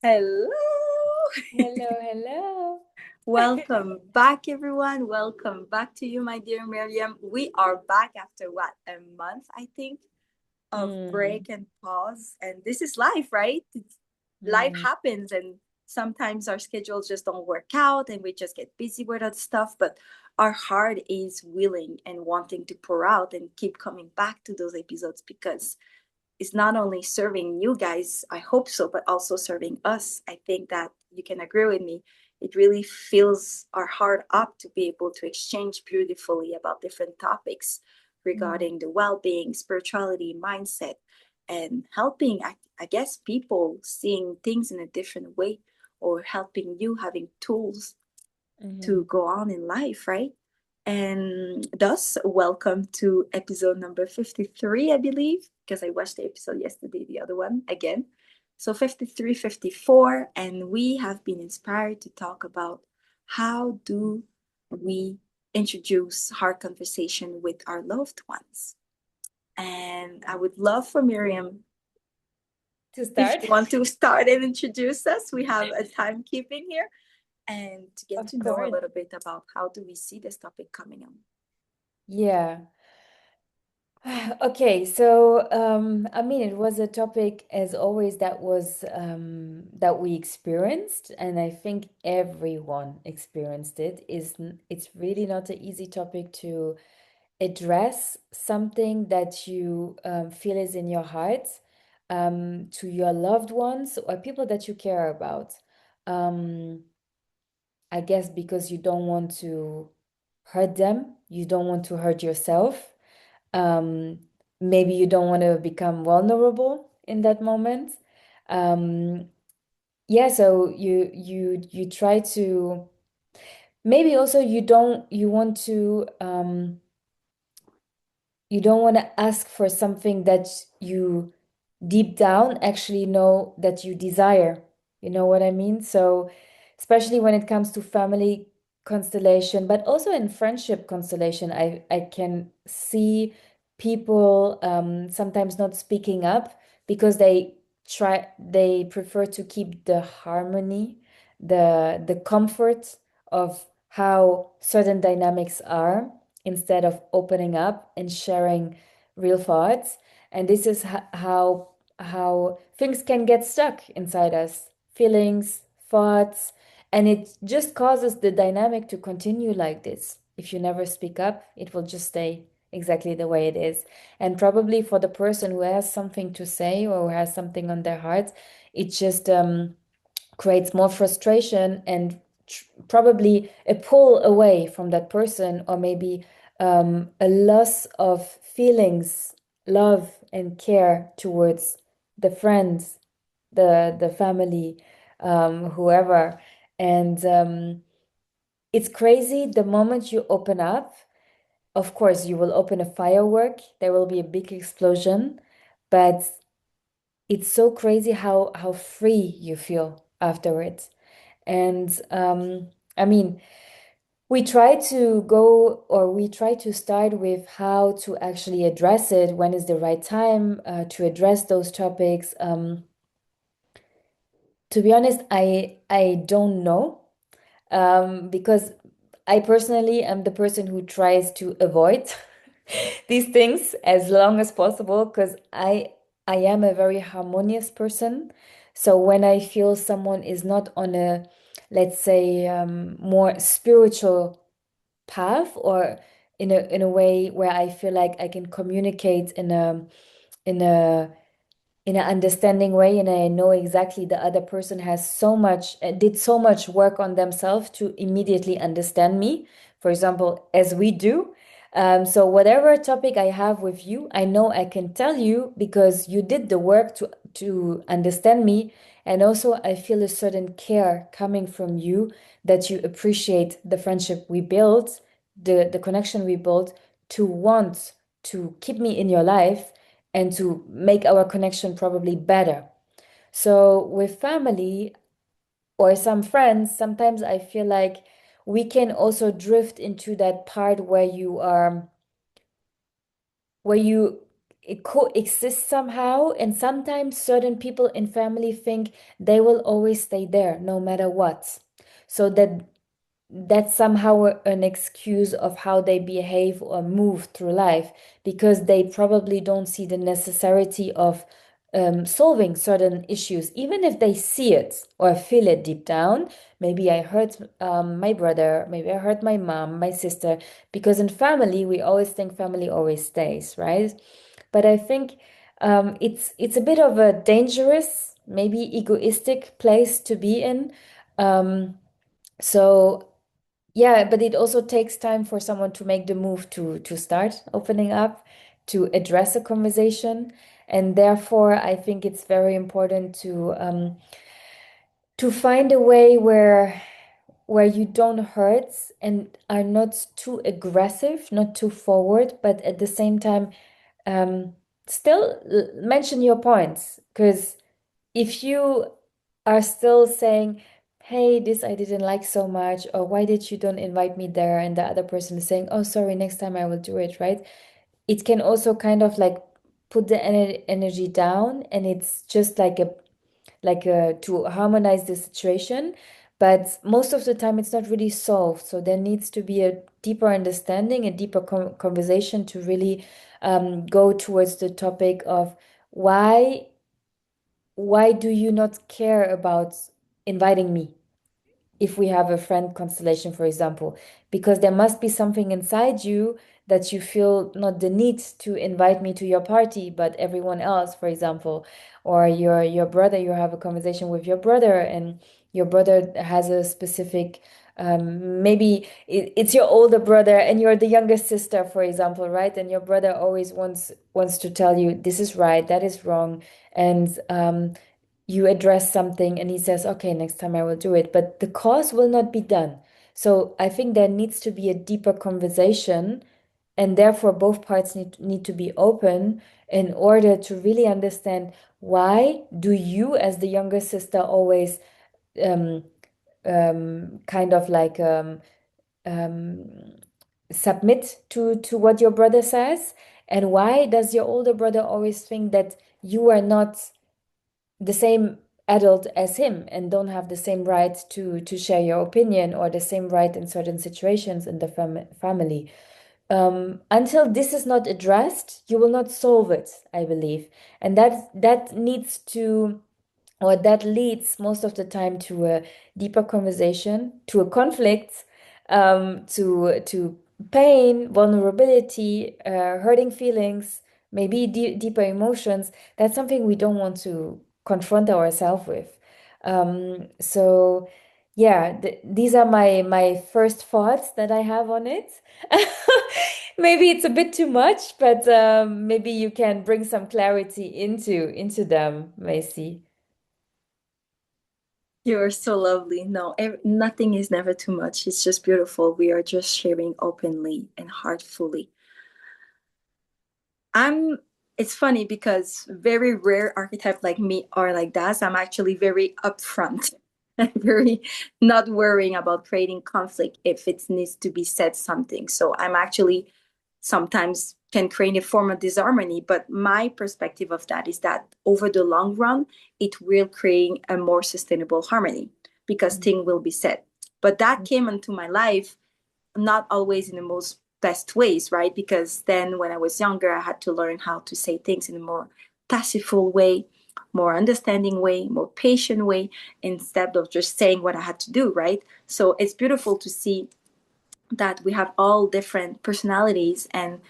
Hello. Hello, hello. Welcome back, everyone. Welcome back to you, my dear Miriam. We are back after what, a month, I think, of Mm, break and pause. And this is life, right? Life mm, happens, and sometimes our schedules just don't work out and we just get busy with that stuff. But our heart is willing and wanting to pour out and keep coming back to those episodes because is not only serving you guys, I hope so, but also serving us. I think that you can agree with me. It really fills our heart up to be able to exchange beautifully about different topics mm, regarding the well being, spirituality, mindset, and helping, I guess, people seeing things in a different way or helping you having tools to mhm. go on in life, right? And thus, welcome to episode number 53, I believe, because I watched the episode yesterday, the other one again. So 53, 54, and we have been inspired to talk about how do we introduce heart conversation with our loved ones. And I would love for Miriam, To if start? you want to start and introduce us. We have a timekeeping here and to get Of to know a course. little bit about how do we see this topic coming on. Yeah. Okay, so I mean, it was a topic as always that we experienced, and I think everyone experienced it. It's really not an easy topic to address something that you feel is in your heart to your loved ones or people that you care about. Um, I guess because you don't want to hurt them, you don't want to hurt yourself. Um, Maybe you don't want to become vulnerable in that moment. Um, yeah, so you try to maybe also you want to you don't want to ask for something that you deep down actually know that you desire. You know what I mean? So, especially when it comes to family constellation, but also in friendship constellation, I can see people sometimes not speaking up because they prefer to keep the harmony, the comfort of how certain dynamics are instead of opening up and sharing real thoughts. And this is how things can get stuck inside us, feelings, thoughts, and it just causes the dynamic to continue like this. If you never speak up, it will just stay exactly the way it is. And probably for the person who has something to say or who has something on their heart, it just creates more frustration and probably a pull away from that person, or maybe a loss of feelings, love, and care towards the friends, the family, whoever. And it's crazy the moment you open up. Of course, you will open a firework, there will be a big explosion, but it's so crazy how free you feel afterwards. And I mean, we try to start with how to actually address it, when is the right time to address those topics. To be honest, I don't know, because I personally am the person who tries to avoid these things as long as possible, because I am a very harmonious person. So when I feel someone is not on a, let's say, more spiritual path, or in a way where I feel like I can communicate in a in an understanding way, and I know exactly the other person has so much did so much work on themselves to immediately understand me, for example, as we do. So whatever topic I have with you, I know I can tell you because you did the work to understand me. And also I feel a certain care coming from you, that you appreciate the friendship we built, the connection we built, to want to keep me in your life and to make our connection probably better. So with family or some friends, sometimes I feel like we can also drift into that part where you it coexists somehow, and sometimes certain people in family think they will always stay there no matter what. So that's somehow an excuse of how they behave or move through life, because they probably don't see the necessity of solving certain issues, even if they see it or feel it deep down. Maybe I hurt my brother, maybe I hurt my mom, my sister, because in family, we always think family always stays, right? But I think it's a bit of a dangerous, maybe egoistic place to be in. So yeah, but it also takes time for someone to make the move to start opening up, to address a conversation. And therefore, I think it's very important to find a way where you don't hurt and are not too aggressive, not too forward, but at the same time, um, still mention your points. Because if you are still saying, hey, this I didn't like so much, or why did you don't invite me there? And the other person is saying, oh, sorry, next time I will do it, right? It can also kind of like put the energy down, and it's just like to harmonize the situation. But most of the time, it's not really solved. So there needs to be a deeper understanding, a deeper conversation to really go towards the topic of why why do you not care about inviting me if we have a friend constellation, for example? Because there must be something inside you that you feel not the need to invite me to your party, but everyone else, for example, or your brother, you have a conversation with your brother, and your brother has a specific maybe it's your older brother and you're the younger sister, for example, right? And your brother always wants to tell you this is right, that is wrong, and you address something and he says, okay, next time I will do it, but the cause will not be done. So I think there needs to be a deeper conversation, and therefore both parts need to be open in order to really understand why do you as the younger sister always um, kind of like um, submit to what your brother says, and why does your older brother always think that you are not the same adult as him and don't have the same right to share your opinion, or the same right in certain situations in the family. Until this is not addressed, you will not solve it, I believe. And that needs to, or that leads most of the time to a deeper conversation, to a conflict, to pain, vulnerability, hurting feelings, maybe deeper emotions. That's something we don't want to confront ourselves with. So yeah, these are my first thoughts that I have on it. Maybe it's a bit too much, but maybe you can bring some clarity into them, Macy. You're so lovely. No, nothing is never too much. It's just beautiful. We are just sharing openly and heartfully. I'm it's funny because very rare archetype like me are like that. So I'm actually very upfront and very not worrying about creating conflict if it needs to be said something. So I'm actually sometimes can create a form of disharmony, but my perspective of that is that over the long run, it will create a more sustainable harmony because things will be said. But that came into my life not always in the most best ways, right? Because then when I was younger, I had to learn how to say things in a more tactful way, more understanding way, more patient way, instead of just saying what I had to do, right? So it's beautiful to see that we have all different personalities, and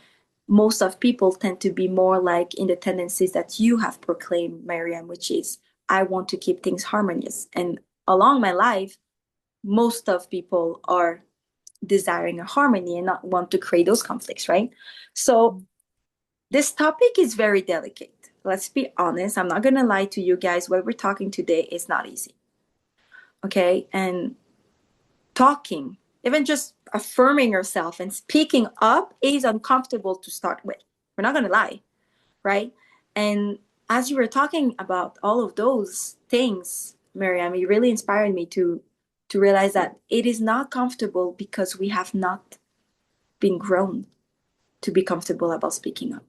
most of people tend to be more like in the tendencies that you have proclaimed, Mariam, which is I want to keep things harmonious. And along my life, most of people are desiring a harmony and not want to create those conflicts, right? So this topic is very delicate. Let's be honest. I'm not going to lie to you guys. What we're talking today is not easy. Okay. And talking, even just affirming yourself and speaking up is uncomfortable to start with. We're not going to lie. Right. And as you were talking about all of those things, Miriam, you really inspired me to realize that it is not comfortable because we have not been grown to be comfortable about speaking up.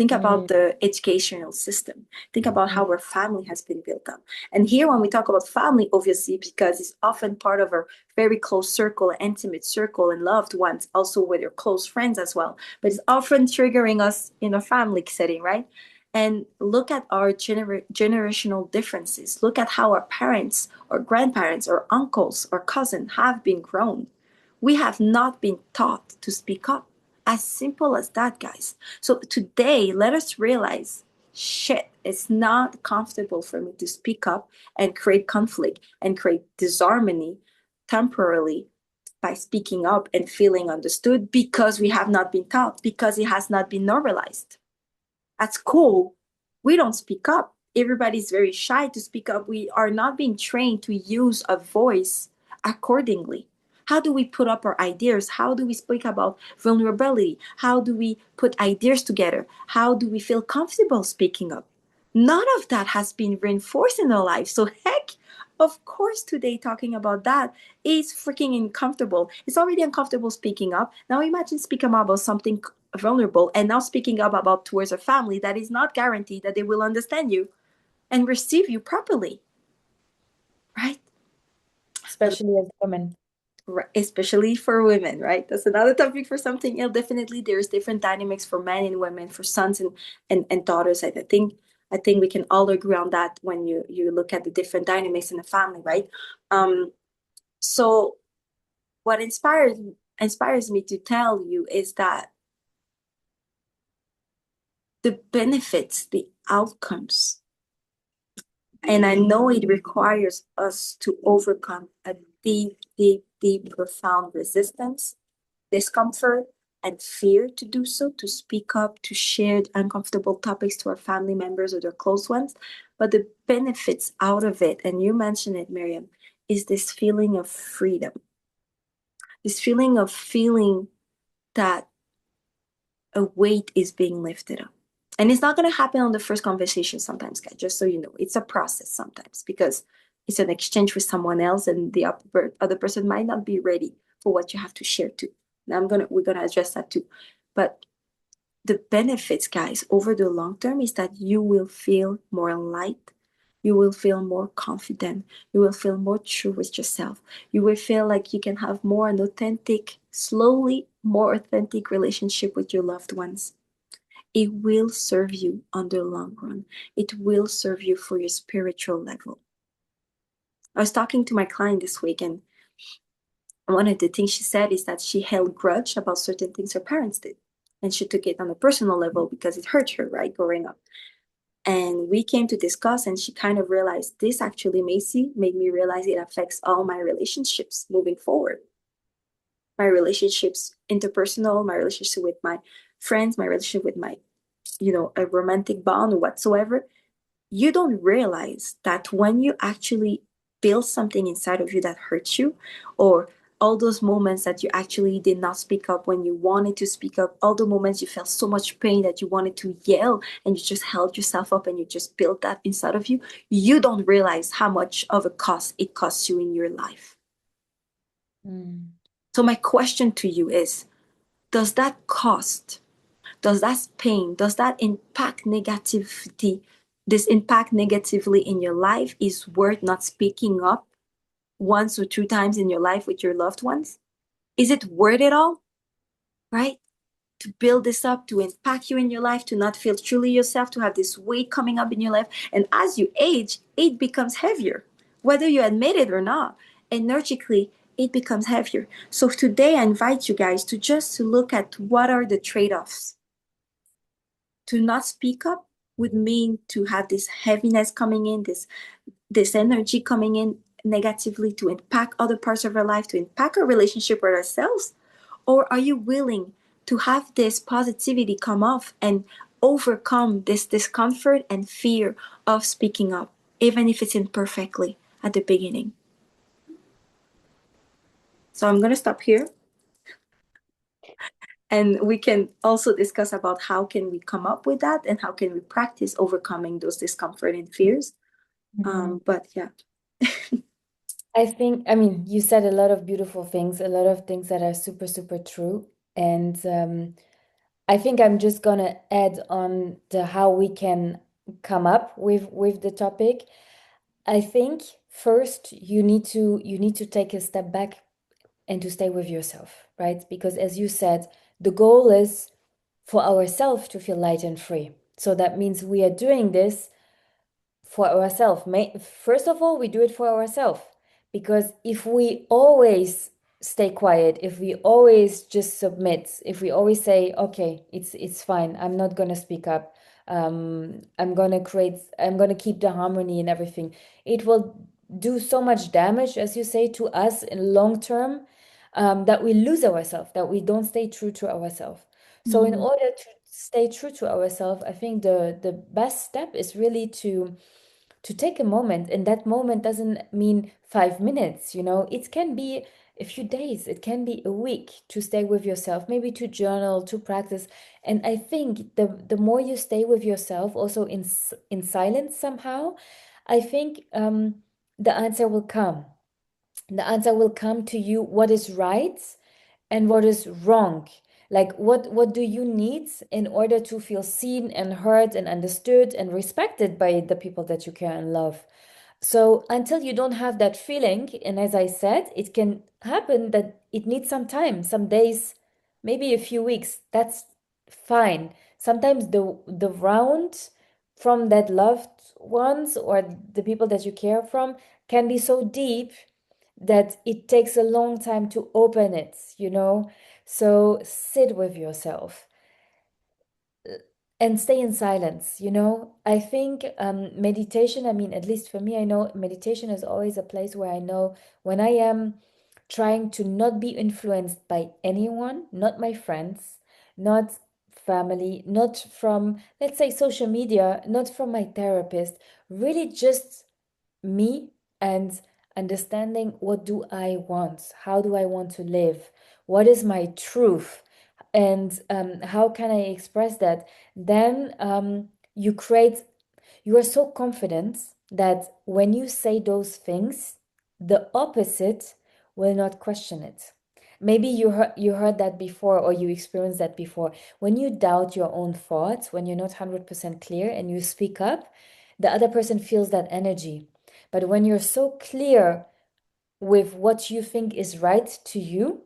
Think Mm. about the educational system. Think about how our family has been built up. And here, when we talk about family, obviously, because it's often part of our very close circle, intimate circle, and loved ones, also with your close friends as well. But it's often triggering us in a family setting, right? And look at our generational differences. Look at how our parents or grandparents or uncles or cousins have been grown. We have not been taught to speak up. As simple as that, guys. So today, let us realize shit, it's not comfortable for me to speak up and create conflict and create disharmony temporarily by speaking up and feeling understood because we have not been taught, because it has not been normalized. At school, we don't speak up. Everybody's very shy to speak up. We are not being trained to use a voice accordingly. How do we put up our ideas? How do we speak about vulnerability? How do we put ideas together? How do we feel comfortable speaking up? None of that has been reinforced in our life. So, heck, of course, today talking about that is freaking uncomfortable. It's already uncomfortable speaking up. Now, imagine speaking up about something vulnerable and now speaking up about towards a family that is not guaranteed that they will understand you and receive you properly, right? Especially as women. Especially for women, right? That's another topic for something else. Definitely, there's different dynamics for men and women, for sons and daughters. I think we can all agree on that when you look at the different dynamics in the family, right? So what inspires me to tell you is that the benefits, the outcomes, and I know it requires us to overcome a deep, deep, deep, profound resistance, discomfort, and fear to do so, to speak up, to share uncomfortable topics to our family members or their close ones. But the benefits out of it, and you mentioned it, Miriam, is this feeling of freedom, this feeling of feeling that a weight is being lifted up. And it's not going to happen on the first conversation sometimes, guys, just so you know. It's a process sometimes because it's an exchange with someone else and the other person might not be ready for what you have to share too. And we're gonna address that too. But the benefits, guys, over the long term is that you will feel more light. You will feel more confident. You will feel more true with yourself. You will feel like you can have more an authentic, slowly more authentic relationship with your loved ones. It will serve you on the long run. It will serve you for your spiritual level. I was talking to my client this week, and one of the things she said is that she held grudge about certain things her parents did. And she took it on a personal level because it hurt her, right, growing up. And we came to discuss, and she kind of realized this actually, Macy, made me realize it affects all my relationships moving forward. My relationships, interpersonal, my relationship with my friends, my relationship with my, a romantic bond or whatsoever. You don't realize that when you actually build something inside of you that hurts you, or all those moments that you actually did not speak up when you wanted to speak up, all the moments you felt so much pain that you wanted to yell and you just held yourself up and you just built that inside of you, you don't realize how much of a cost it costs you in your life. Mm. So my question to you is, does that cost, does that pain, does that impact negativity, this impact negatively in your life is worth not speaking up once or two times in your life with your loved ones? Is it worth it all? Right? To build this up, to impact you in your life, to not feel truly yourself, to have this weight coming up in your life. And as you age, it becomes heavier, whether you admit it or not. Energically, it becomes heavier. So today I invite you guys to just look at what are the trade-offs. To not speak up would mean to have this heaviness coming in, this energy coming in negatively to impact other parts of our life, to impact our relationship with ourselves? Or are you willing to have this positivity come off and overcome this discomfort and fear of speaking up, even if it's imperfectly at the beginning? So I'm going to stop here, and we can also discuss about how can we come up with that and how can we practice overcoming those discomfort and fears. But yeah. I mean, you said a lot of beautiful things, a lot of things that are super, super true. And I think I'm just gonna add on to how we can come up with the topic. I think first you need to take a step back and to stay with yourself, right? Because as you said, the goal is for ourselves to feel light and free. So that means we are doing this for ourselves. First of all, we do it for ourselves because if we always stay quiet, if we always just submit, if we always say, okay, it's fine, I'm not gonna speak up, I'm gonna keep the harmony and everything, it will do so much damage, as you say, to us in long term, that we lose ourselves, that we don't stay true to ourselves. So in Mm. order to stay true to ourselves, I think the best step is really to take a moment, and that moment doesn't mean 5 minutes, it can be a few days, it can be a week, to stay with yourself, maybe to journal, to practice. And I think the more you stay with yourself also in silence somehow, I think the answer will come. The answer will come to you, what is right and what is wrong. Like what do you need in order to feel seen and heard and understood and respected by the people that you care and love. So until you don't have that feeling, and as I said, it can happen that it needs some time, some days, maybe a few weeks, that's fine. Sometimes the round from that loved ones or the people that you care from can be so deep that it takes a long time to open it. So sit with yourself and stay in silence. I think meditation, I mean, at least for me, I know meditation is always a place where I know when I am trying to not be influenced by anyone, not my friends, not family, not from, let's say, social media, not from my therapist, really just me, and understanding, what do I want? How do I want to live? What is my truth? And how can I express that? Then you are so confident that when you say those things, the opposite will not question it. Maybe you heard that before, or you experienced that before. When you doubt your own thoughts, when you're not 100% clear and you speak up, the other person feels that energy. But when you're so clear with what you think is right to you,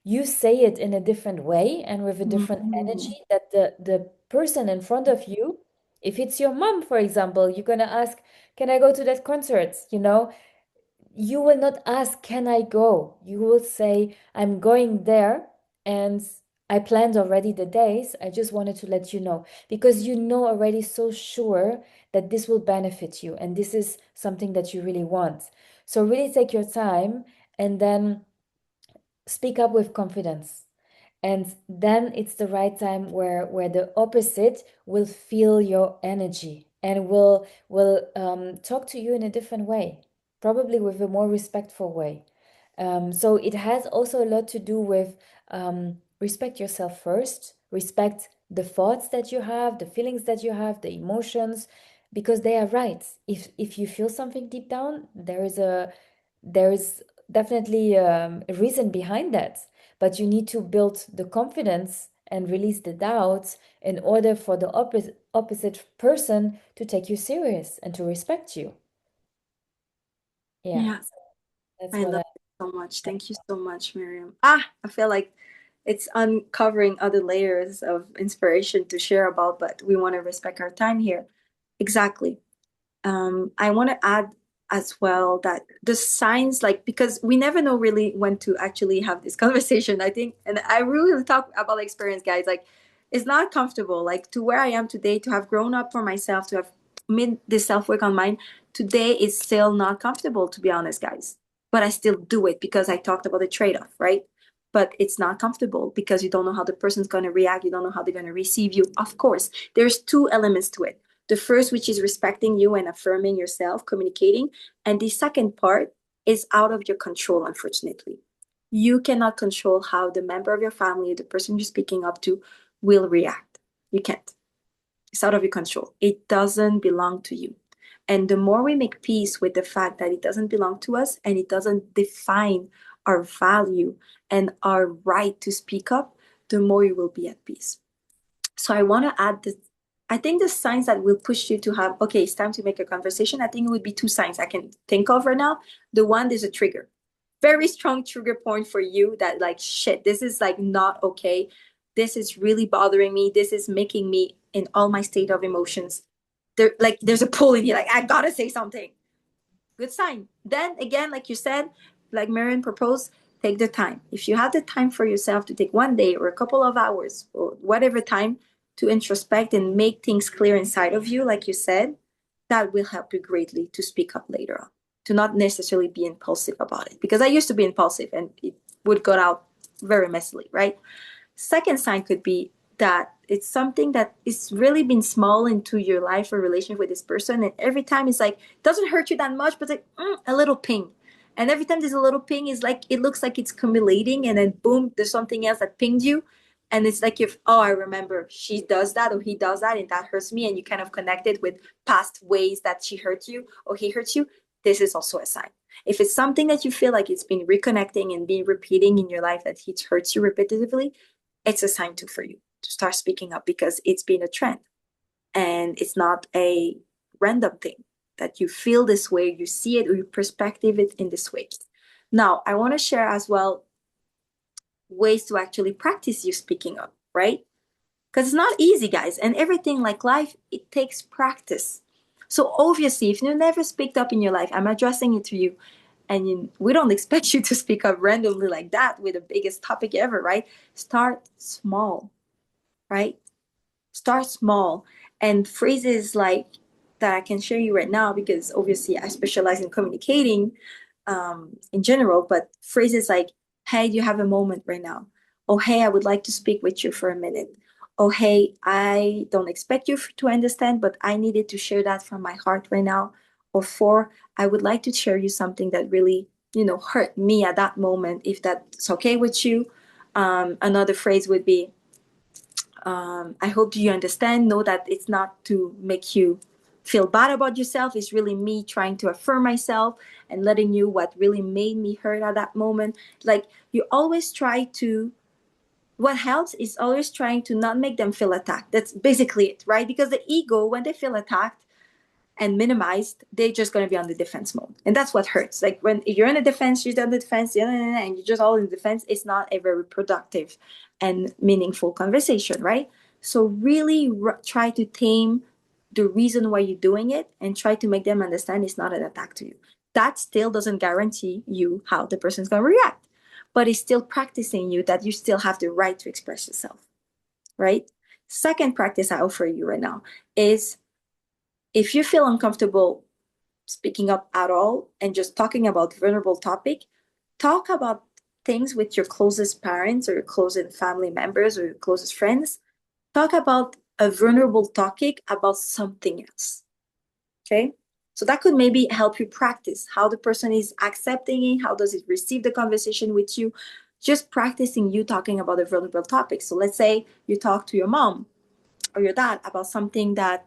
you say it in a different way and with a different Mm. energy, that the person in front of you, if it's your mom, for example, you're gonna ask, can I go to that concert? You will not ask, can I go? You will say, I'm going there, and I planned already the days. I just wanted to let you know, because you know already so sure that this will benefit you and this is something that you really want. So really take your time and then speak up with confidence. And then it's the right time where the opposite will feel your energy and will talk to you in a different way, probably with a more respectful way. So it has also a lot to do with respect yourself first, respect the thoughts that you have, the feelings that you have, the emotions, because they are right. If you feel something deep down, there is definitely a reason behind that, but you need to build the confidence and release the doubts in order for the opposite person to take you serious and to respect you. Yeah, Yeah, so that's I what love I. it so much. Thank you so much, Miriam. I feel like it's uncovering other layers of inspiration to share about, but we want to respect our time here. Exactly. I want to add as well that the signs, like, because we never know really when to actually have this conversation, I think, and I really talk about experience, guys. Like, it's not comfortable, like, to where I am today, to have grown up for myself, to have made this self work on mine today is still not comfortable, to be honest, guys. But I still do it because I talked about the trade off, right? But it's not comfortable because you don't know how the person's going to react. You don't know how they're going to receive you. Of course, there's two elements to it. The first, which is respecting you and affirming yourself, communicating. And the second part is out of your control, unfortunately. You cannot control how the member of your family, the person you're speaking up to, will react. You can't. It's out of your control. It doesn't belong to you. And the more we make peace with the fact that it doesn't belong to us and it doesn't define our value and our right to speak up, the more you will be at peace. So I want to add this. I think the signs that will push you to have, okay, it's time to make a conversation. I think it would be two signs I can think of right now. The one is a trigger, very strong trigger point for you that like, shit, this is like not okay. This is really bothering me. This is making me in all my state of emotions. There's a pull in you, like, I gotta say something. Good sign. Then again, like you said, like Marion proposed, take the time. If you have the time for yourself to take one day or a couple of hours or whatever time to introspect and make things clear inside of you, like you said, that will help you greatly to speak up later on, to not necessarily be impulsive about it. Because I used to be impulsive and it would go out very messily, right? Second sign could be that it's something that is really been small into your life or relationship with this person, and every time it's like doesn't hurt you that much, but it's like a little ping. And every time there's a little ping, is like it looks like it's accumulating, and then boom, there's something else that pinged you, and it's like, if, oh, I remember she does that or he does that, and that hurts me, and you kind of connected with past ways that she hurt you or he hurts you. This is also a sign. If it's something that you feel like it's been reconnecting and being repeating in your life, that he hurts you repetitively, it's a sign to for you to start speaking up, because it's been a trend and it's not a random thing that you feel this way, you see it, or you perspective it in this way. Now, I want to share as well ways to actually practice you speaking up, right? Because it's not easy, guys, and everything like life, it takes practice. So obviously, if you never speak up in your life, I'm addressing it to you, and we don't expect you to speak up randomly like that with the biggest topic ever, right? Start small, right? Start small. And phrases like that I can share you right now, because obviously I specialize in communicating in general, but phrases like, hey, do you have a moment right now? Oh, hey, I would like to speak with you for a minute. Oh, hey, I don't expect you to understand, but I needed to share that from my heart right now. Or four, I would like to share you something that really, hurt me at that moment, if that's okay with you. Another phrase would be, I hope you understand, know that it's not to make you feel bad about yourself. It's really me trying to affirm myself and letting you what really made me hurt at that moment. Like, you always try to, what helps is always trying to not make them feel attacked. That's basically it, right? Because the ego, when they feel attacked and minimized, they're just going to be on the defense mode. And that's what hurts. Like, when you're in the defense, you're on the defense, and you're just all in the defense, it's not a very productive and meaningful conversation, right? So really try to tame the reason why you're doing it and try to make them understand it's not an attack to you. That still doesn't guarantee you how the person's going to react, but it's still practicing you that you still have the right to express yourself, right? Second practice I offer you right now is, if you feel uncomfortable speaking up at all and just talking about vulnerable topic, talk about things with your closest parents or your closest family members or your closest friends. Talk about a vulnerable topic about something else. Okay? So that could maybe help you practice how the person is accepting it, how does it receive the conversation with you. Just practicing you talking about a vulnerable topic. So let's say you talk to your mom or your dad about something that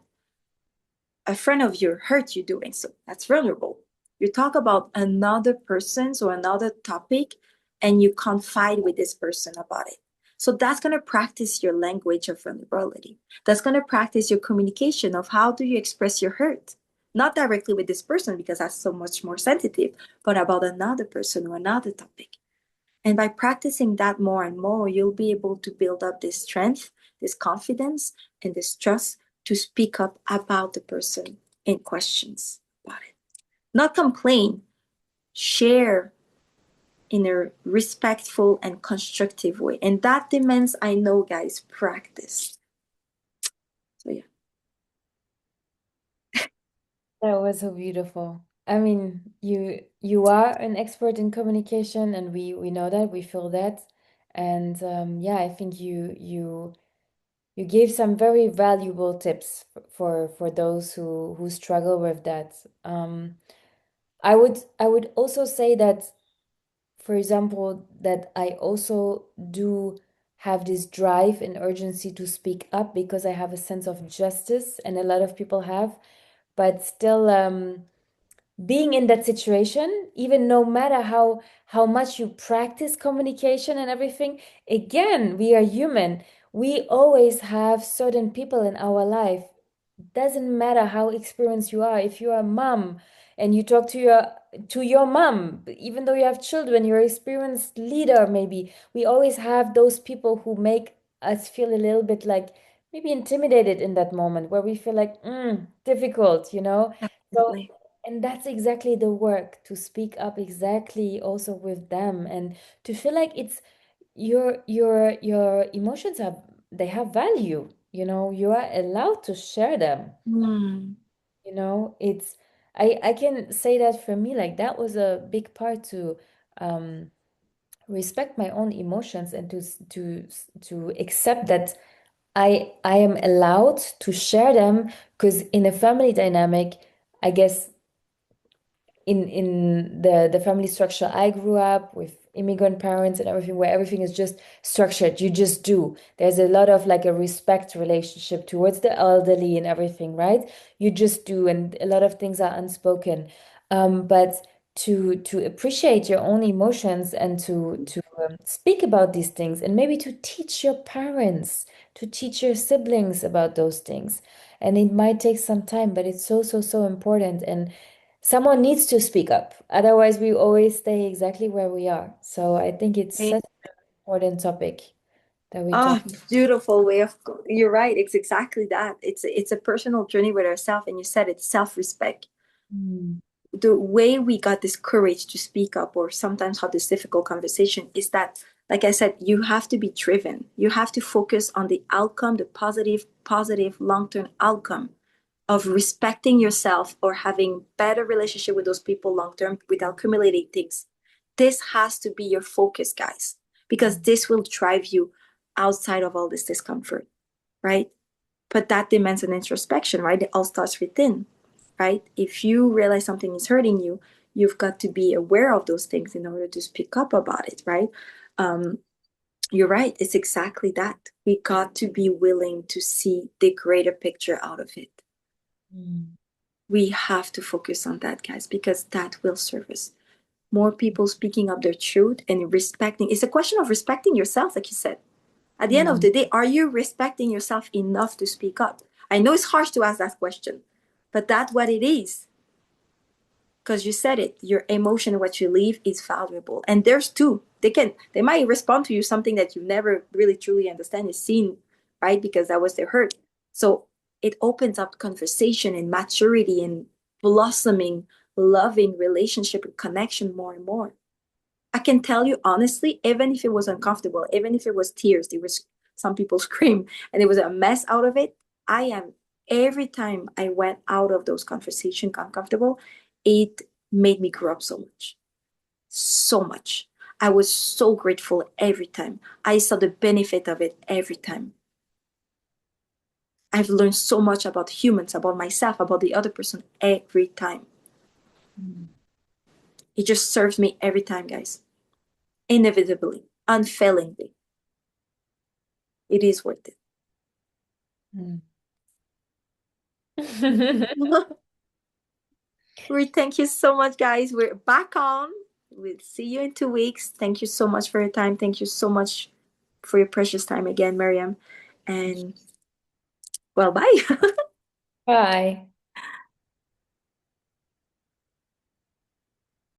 a friend of yours hurt you doing, so that's vulnerable. You talk about another person's or another topic, and you confide with this person about it. So that's going to practice your language of vulnerability. That's going to practice your communication of how do you express your hurt, not directly with this person because that's so much more sensitive, but about another person or another topic. And by practicing that more and more, you'll be able to build up this strength, this confidence, and this trust to speak up about the person in questions about it. Not complain, share in a respectful and constructive way. And that demands, I know, guys, practice. So, yeah. That was so beautiful. I mean, you are an expert in communication, and we know that, we feel that. And yeah, I think you gave some very valuable tips for those who struggle with that. I would also say that, for example, that I also do have this drive and urgency to speak up because I have a sense of justice, and a lot of people have, but still, being in that situation, even no matter how much you practice communication and everything, again, we are human. We always have certain people in our life. Doesn't matter how experienced you are. If you're a mom and you talk to your mom, even though you have children, you're an experienced leader, maybe. We always have those people who make us feel a little bit like maybe intimidated in that moment where we feel like difficult, you know? So, Definitely. and that's exactly the work to speak up exactly also with them and to feel like it's your emotions have they have value, you know, you are allowed to share them, Hmm. you know. It's I can say that for me, like that was a big part to um respect my own emotions and to accept that I am allowed to share them, because in a family dynamic, I guess in the family structure I grew up with, immigrant parents and everything, where everything is just structured, you just do. There's a lot of like a respect relationship towards the elderly and everything, right? You just do, and a lot of things are unspoken. But to appreciate your own emotions and to speak about these things, and maybe to teach your parents, to teach your siblings about those things. And it might take some time, but it's so so so important. And someone needs to speak up. Otherwise, we always stay exactly where we are. So I think it's Hey. such an important topic that we talk. Ah, beautiful way of. You're right. It's exactly that. It's a personal journey with ourselves, and you said it's self-respect. Mm, The way we got this courage to speak up, or sometimes have this difficult conversation, is that, like I said, you have to be driven. You have to focus on the outcome, the positive long-term outcome of respecting yourself or having better relationship with those people long term without accumulating things. This has to be your focus, guys, because this will drive you outside of all this discomfort, right? But that demands an introspection, right? It all starts within, right? If you realize something is hurting you, you've got to be aware of those things in order to speak up about it, right? Um, you're right. It's exactly that. We got to be willing to see the greater picture out of it. mm, We have to focus on that, guys, because that will serve us. More people speaking up their truth and respecting. It's a question of respecting yourself, like you said. At the end of mm, the day, are you respecting yourself enough to speak up? I know it's harsh to ask that question, but that's what it is. Because you said it, your emotion, what you leave is valuable. And there's two. They might respond to you something that you never really truly understand is seen, right? Because that was their hurt. So it opens up conversation and maturity and blossoming, loving relationship and connection more and more. I can tell you honestly, even if it was uncomfortable, even if it was tears, there was some people scream and it was a mess out of it. I am every time I went out of those conversations uncomfortable, it made me grow up so much. So much. I was so grateful every time. I saw the benefit of it every time. I've learned so much about humans, about myself, about the other person every time. mm, It just serves me every time, guys. Inevitably, unfailingly. It is worth mm. it. We thank you so much, guys. We're back on. We'll see you in 2 weeks. Thank you so much for your time. Thank you so much for your precious time again, Mariam. And well, bye. Bye.